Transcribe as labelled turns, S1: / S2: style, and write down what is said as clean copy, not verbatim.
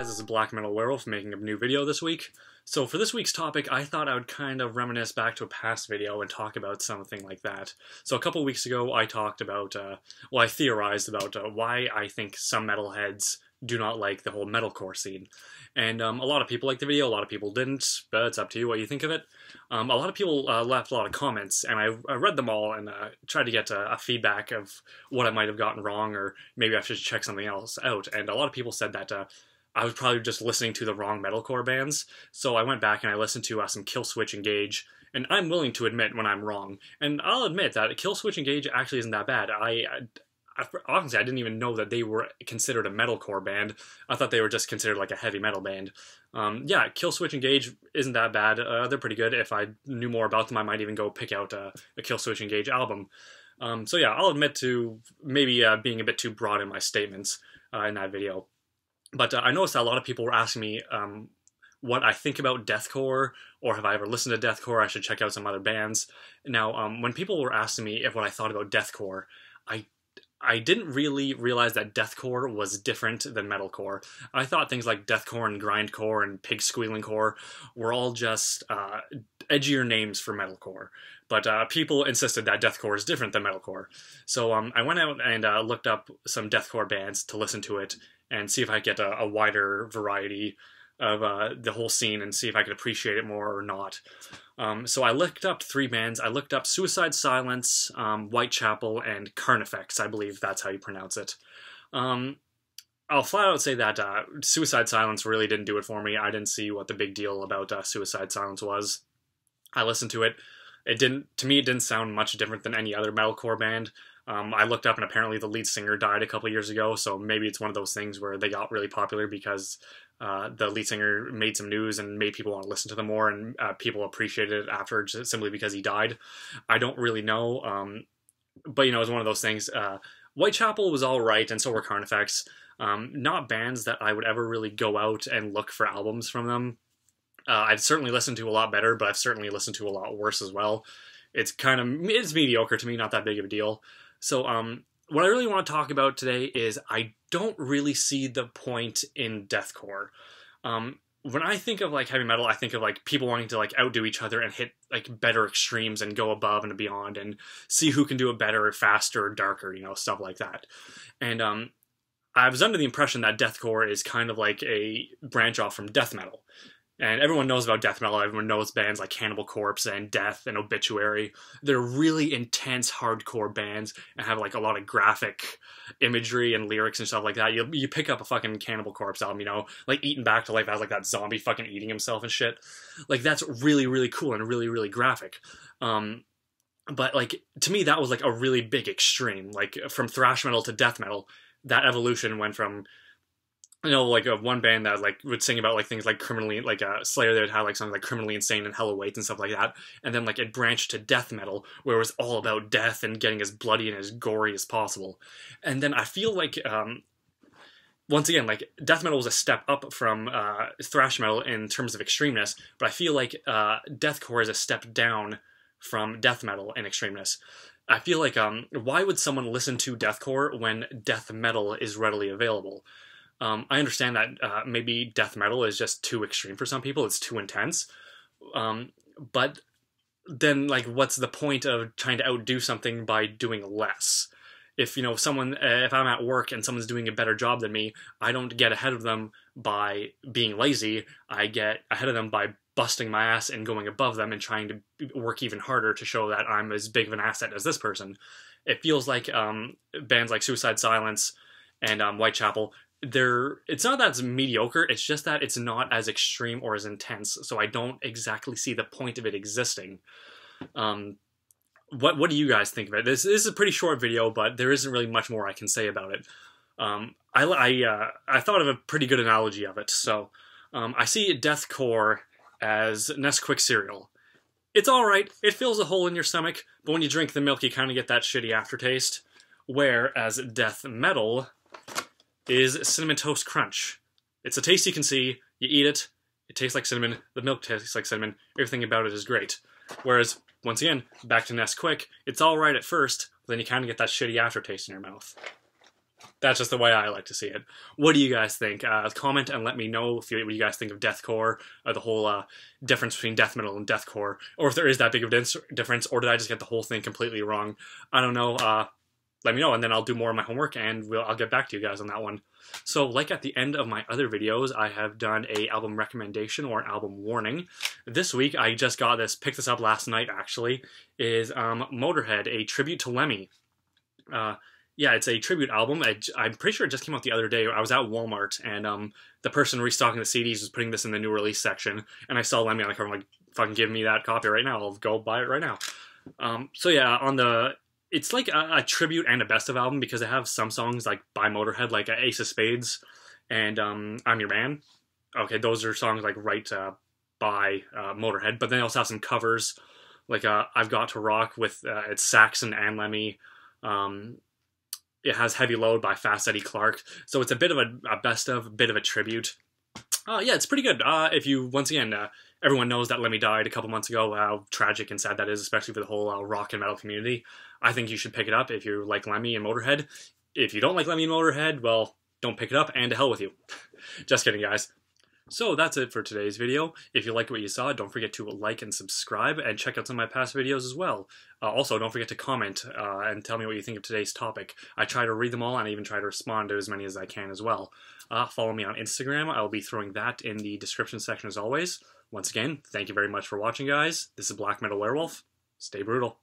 S1: guys, this is Black Metal Werewolf making a new video this week. So for this week's topic, I thought I would kind of reminisce back to a past video and talk about something like that. So a couple weeks ago, I talked about, I theorized about why I think some metalheads do not like the whole metalcore scene. And a lot of people liked the video, a lot of people didn't, but it's up to you what you think of it. A lot of people left a lot of comments, and I read them all and tried to get a feedback of what I might have gotten wrong, or maybe I should check something else out. And a lot of people said that I was probably just listening to the wrong metalcore bands, so I went back and I listened to some Killswitch Engage, and I'm willing to admit when I'm wrong. And I'll admit that Killswitch Engage actually isn't that bad. Honestly, I didn't even know that they were considered a metalcore band. I thought they were just considered like a heavy metal band. Yeah, Killswitch Engage isn't that bad. They're pretty good. If I knew more about them, I might even go pick out a Killswitch Engage album. So yeah, I'll admit to maybe being a bit too broad in my statements in that video. But I noticed that a lot of people were asking me what I think about deathcore, or have I ever listened to deathcore? I should check out some other bands. Now, when people were asking me what I thought about deathcore, I didn't really realize that deathcore was different than metalcore. I thought things like deathcore and grindcore and pig squealing core were all just edgier names for metalcore. But people insisted that deathcore is different than metalcore. So I went out and looked up some deathcore bands to listen to it and see if I could get a wider variety of the whole scene and see if I could appreciate it more or not. So I looked up 3 bands. I looked up Suicide Silence, Whitechapel, and Carnifex. I believe that's how you pronounce it. I'll flat out say that Suicide Silence really didn't do it for me. I didn't see what the big deal about Suicide Silence was. I listened to it. To me, it didn't sound much different than any other metalcore band. I looked up and apparently the lead singer died a couple years ago, so maybe it's one of those things where they got really popular because the lead singer made some news and made people want to listen to them more, and people appreciated it afterwards simply because he died. I don't really know, but you know, it was one of those things. Whitechapel was alright, and so were Carnifex. Not bands that I would ever really go out and look for albums from them. I've certainly listened to a lot better, but I've certainly listened to a lot worse as well. It's mediocre to me, not that big of a deal. So, what I really want to talk about today is I don't really see the point in deathcore. When I think of like heavy metal, I think of like people wanting to like outdo each other and hit like better extremes and go above and beyond and see who can do it better, faster, darker, you know, stuff like that. And I was under the impression that deathcore is kind of like a branch off from death metal. And everyone knows about death metal. Everyone knows bands like Cannibal Corpse and Death and Obituary. They're really intense, hardcore bands and have like a lot of graphic imagery and lyrics and stuff like that. You pick up a fucking Cannibal Corpse album, you know, like Eaten Back to Life has like that zombie fucking eating himself and shit. Like that's really, really cool and really, really graphic. But like to me, that was like a really big extreme. Like from thrash metal to death metal, that evolution went from, you know, like one band that like would sing about like things like criminally, like Slayer, that had like something like Criminally Insane and Hell Awaits and stuff like that, and then like it branched to death metal where it was all about death and getting as bloody and as gory as possible. And then I feel like once again, like death metal was a step up from thrash metal in terms of extremeness, but I feel like deathcore is a step down from death metal in extremeness. I feel like why would someone listen to deathcore when death metal is readily available? I understand that maybe death metal is just too extreme for some people. It's too intense. But then, like, what's the point of trying to outdo something by doing less? If, you know, if I'm at work and someone's doing a better job than me, I don't get ahead of them by being lazy. I get ahead of them by busting my ass and going above them and trying to work even harder to show that I'm as big of an asset as this person. It feels like bands like Suicide Silence and Whitechapel, it's not that it's mediocre, it's just that it's not as extreme or as intense, so I don't exactly see the point of it existing. What do you guys think of it? This is a pretty short video, but there isn't really much more I can say about it. I thought of a pretty good analogy of it. So I see deathcore as Nesquik cereal. It's alright, it fills a hole in your stomach, but when you drink the milk you kind of get that shitty aftertaste. Whereas death metal is Cinnamon Toast Crunch. It's a taste you can see, you eat it, it tastes like cinnamon, the milk tastes like cinnamon, everything about it is great. Whereas, once again, back to Nesquik, it's alright at first, but then you kind of get that shitty aftertaste in your mouth. That's just the way I like to see it. What do you guys think? Comment and let me know what you guys think of deathcore, the whole difference between death metal and deathcore, or if there is that big of a difference, or did I just get the whole thing completely wrong? I don't know. Let me know, and then I'll do more of my homework, and I'll get back to you guys on that one. So, like at the end of my other videos, I have done a album recommendation or an album warning. This week, I just picked this up last night, actually, is Motorhead, a tribute to Lemmy. Yeah, it's a tribute album. I'm pretty sure it just came out the other day. I was at Walmart, and the person restocking the CDs was putting this in the new release section, and I saw Lemmy on the cover. I'm like, fucking give me that copy right now. I'll go buy it right now. So yeah, it's like a tribute and a best of album because they have some songs like by Motorhead, like Ace of Spades and I'm Your Man. Okay, those are songs like by Motorhead, but then they also have some covers like I've Got to Rock with it's Saxon and Lemmy. It has Heavy Load by Fast Eddie Clarke, so it's a bit of a best of, a bit of a tribute. Yeah, it's pretty good. If you, once again, everyone knows that Lemmy died a couple months ago, how tragic and sad that is, especially for the whole rock and metal community. I think you should pick it up if you like Lemmy and Motorhead. If you don't like Lemmy and Motorhead, well, don't pick it up, and to hell with you. Just kidding, guys. So that's it for today's video. If you liked what you saw, don't forget to like and subscribe, and check out some of my past videos as well. Also, don't forget to comment and tell me what you think of today's topic. I try to read them all, and I even try to respond to as many as I can as well. Follow me on Instagram. I'll be throwing that in the description section as always. Once again, thank you very much for watching, guys. This is Black Metal Werewolf. Stay brutal.